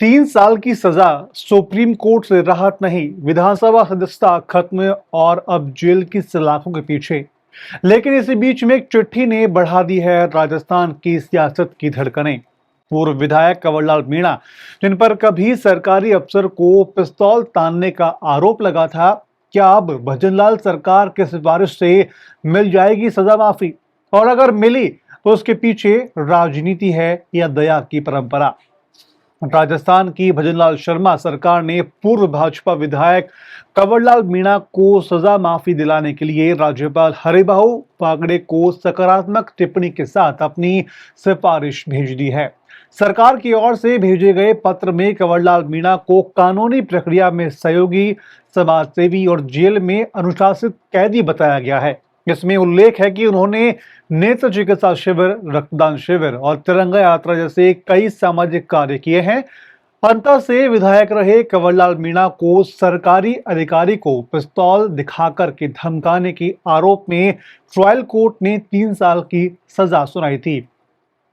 3 साल की सजा, सुप्रीम कोर्ट से राहत नहीं, विधानसभा सदस्यता खत्म और अब जेल की सलाखों के पीछे। लेकिन इसी बीच में एक चिट्ठी ने बढ़ा दी है राजस्थान की सियासत की धड़कनें। पूर्व विधायक कंवरलाल मीणा, जिन पर कभी सरकारी अफसर को पिस्तौल तानने का आरोप लगा था, क्या अब भजनलाल सरकार की सिफारिश से मिल जाएगी सजा माफी? और अगर मिली तो उसके पीछे राजनीति है या दया की परंपरा? राजस्थान की भजनलाल शर्मा सरकार ने पूर्व भाजपा विधायक कंवरलाल मीणा को सजा माफी दिलाने के लिए राज्यपाल हरिभाऊ बागड़े को सकारात्मक टिप्पणी के साथ अपनी सिफारिश भेज दी है। सरकार की ओर से भेजे गए पत्र में कंवरलाल मीणा को कानूनी प्रक्रिया में सहयोगी, समाजसेवी और जेल में अनुशासित कैदी बताया गया है। इसमें उल्लेख है कि उन्होंने नेत्र चिकित्सा शिविर, रक्तदान शिविर और तिरंगा यात्रा जैसे कई सामाजिक कार्य किए हैं। अंतर से विधायक रहे कंवरलाल मीणा को सरकारी अधिकारी को पिस्तौल दिखाकर के धमकाने के आरोप में ट्रायल कोर्ट ने 3 साल की सजा सुनाई थी।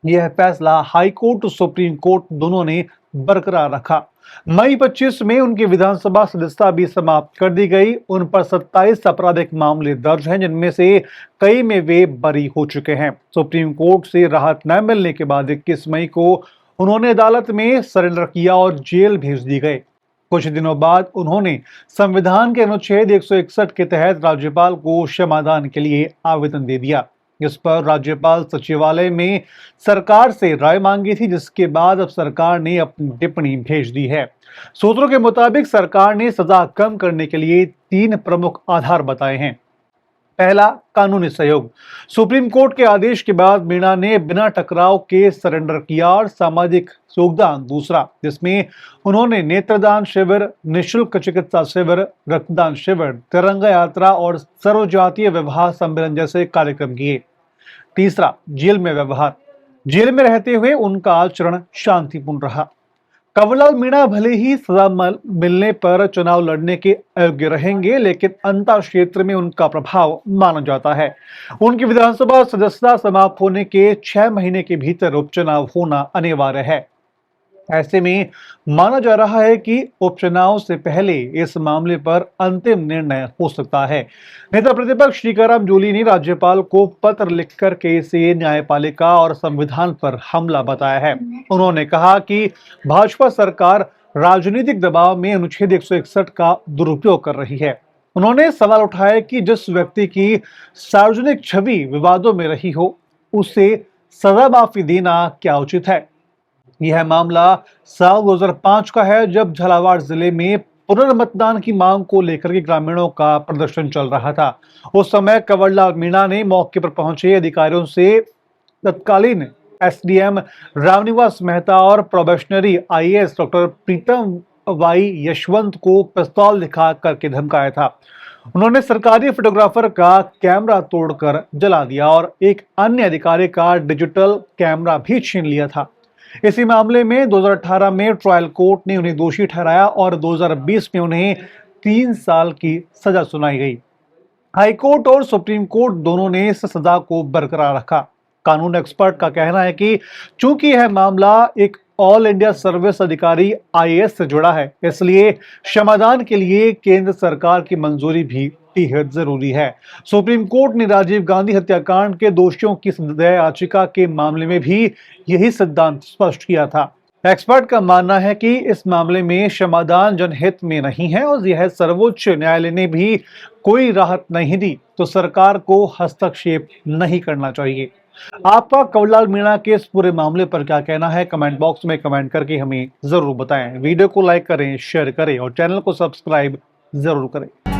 यह फैसला हाई कोर्ट और सुप्रीम कोर्ट दोनों ने बरकरार रखा। मई 25 में उनकी विधानसभा सदस्यता भी समाप्त कर दी गई। उन पर 27 आपराधिक मामले दर्ज हैं, जिनमें से कई में वे बरी हो चुके हैं। सुप्रीम कोर्ट से राहत न मिलने के बाद 21 मई को उन्होंने अदालत में सरेंडर किया और जेल भेज दी गए। कुछ दिनों बाद उन्होंने संविधान के अनुच्छेद 161 के तहत राज्यपाल को क्षमादान के लिए आवेदन दे दिया। इस पर राज्यपाल सचिवालय में सरकार से राय मांगी थी, जिसके बाद अब सरकार ने अपनी टिप्पणी भेज दी है। सूत्रों के मुताबिक सरकार ने सजा कम करने के लिए 3 प्रमुख आधार बताए हैं। पहला, कानूनी सहयोग। सुप्रीम कोर्ट के आदेश के बाद मीणा ने बिना टकराव के सरेंडर किया। और सामाजिक योगदान दूसरा, जिसमें उन्होंने नेत्रदान शिविर, निःशुल्क चिकित्सा शिविर, रक्तदान शिविर, तिरंगा यात्रा और सर्वजातीय विवाह सम्मेलन जैसे कार्यक्रम किए। तीसरा, जेल में व्यवहार। जेल में रहते हुए उनका आचरण शांतिपूर्ण रहा। कंवरलाल मीणा भले ही सजा मिलने पर चुनाव लड़ने के अयोग्य रहेंगे, लेकिन अंतर क्षेत्र में उनका प्रभाव माना जाता है। उनकी विधानसभा सदस्यता समाप्त होने के 6 महीने के भीतर उपचुनाव होना अनिवार्य है। ऐसे में माना जा रहा है कि उपचुनाव से पहले इस मामले पर अंतिम निर्णय हो सकता है। नेता प्रतिपक्ष टीकाराम जूली ने राज्यपाल को पत्र लिखकर के इसे न्यायपालिका और संविधान पर हमला बताया है। उन्होंने कहा कि भाजपा सरकार राजनीतिक दबाव में अनुच्छेद 161 का दुरुपयोग कर रही है। उन्होंने सवाल उठाया कि जिस व्यक्ति की सार्वजनिक छवि विवादों में रही हो, उसे सजा माफी देना क्या उचित है? यह मामला साल 2005 का है, जब झालावाड़ जिले में पुनर्मतदान की मांग को लेकर के ग्रामीणों का प्रदर्शन चल रहा था। उस समय कंवरलाल मीणा ने मौके पर पहुंचे अधिकारियों से तत्कालीन एसडीएम रामनिवास मेहता और प्रोबेशनरी आईएएस डॉक्टर प्रीतम वाई यशवंत को पिस्तौल दिखा करके धमकाया था। उन्होंने सरकारी फोटोग्राफर का कैमरा तोड़कर जला दिया और एक अन्य अधिकारी का डिजिटल कैमरा भी छीन लिया था। इसी मामले में 2018 में ट्रायल कोर्ट ने उन्हें दोषी ठहराया और 2020 में उन्हें 3 साल की सजा सुनाई गई। हाई कोर्ट और सुप्रीम कोर्ट दोनों ने इस सजा को बरकरार रखा। कानून एक्सपर्ट का कहना है कि चूंकि यह मामला एक ऑल इंडिया सर्विस अधिकारी आईएएस से जुड़ा है, इसलिए क्षमादान के लिए केंद्र सरकार की मंजूरी भी बेहद जरूरी है। सुप्रीम कोर्ट ने राजीव गांधी हत्याकांड के दोषियों की दया याचिका के मामले में भी यही सिद्धांत स्पष्ट किया था। एक्सपर्ट का मानना है कि इस मामले में क्षमादान जनहित में नहीं है और यह सर्वोच्च न्यायालय ने भी कोई राहत नहीं दी तो सरकार को हस्तक्षेप नहीं करना चाहिए। आपका कंवरलाल मीणा के इस पूरे मामले पर क्या कहना है? कमेंट बॉक्स में कमेंट करके हमें जरूर बताएं। वीडियो को लाइक करें, शेयर करें और चैनल को सब्सक्राइब जरूर करें।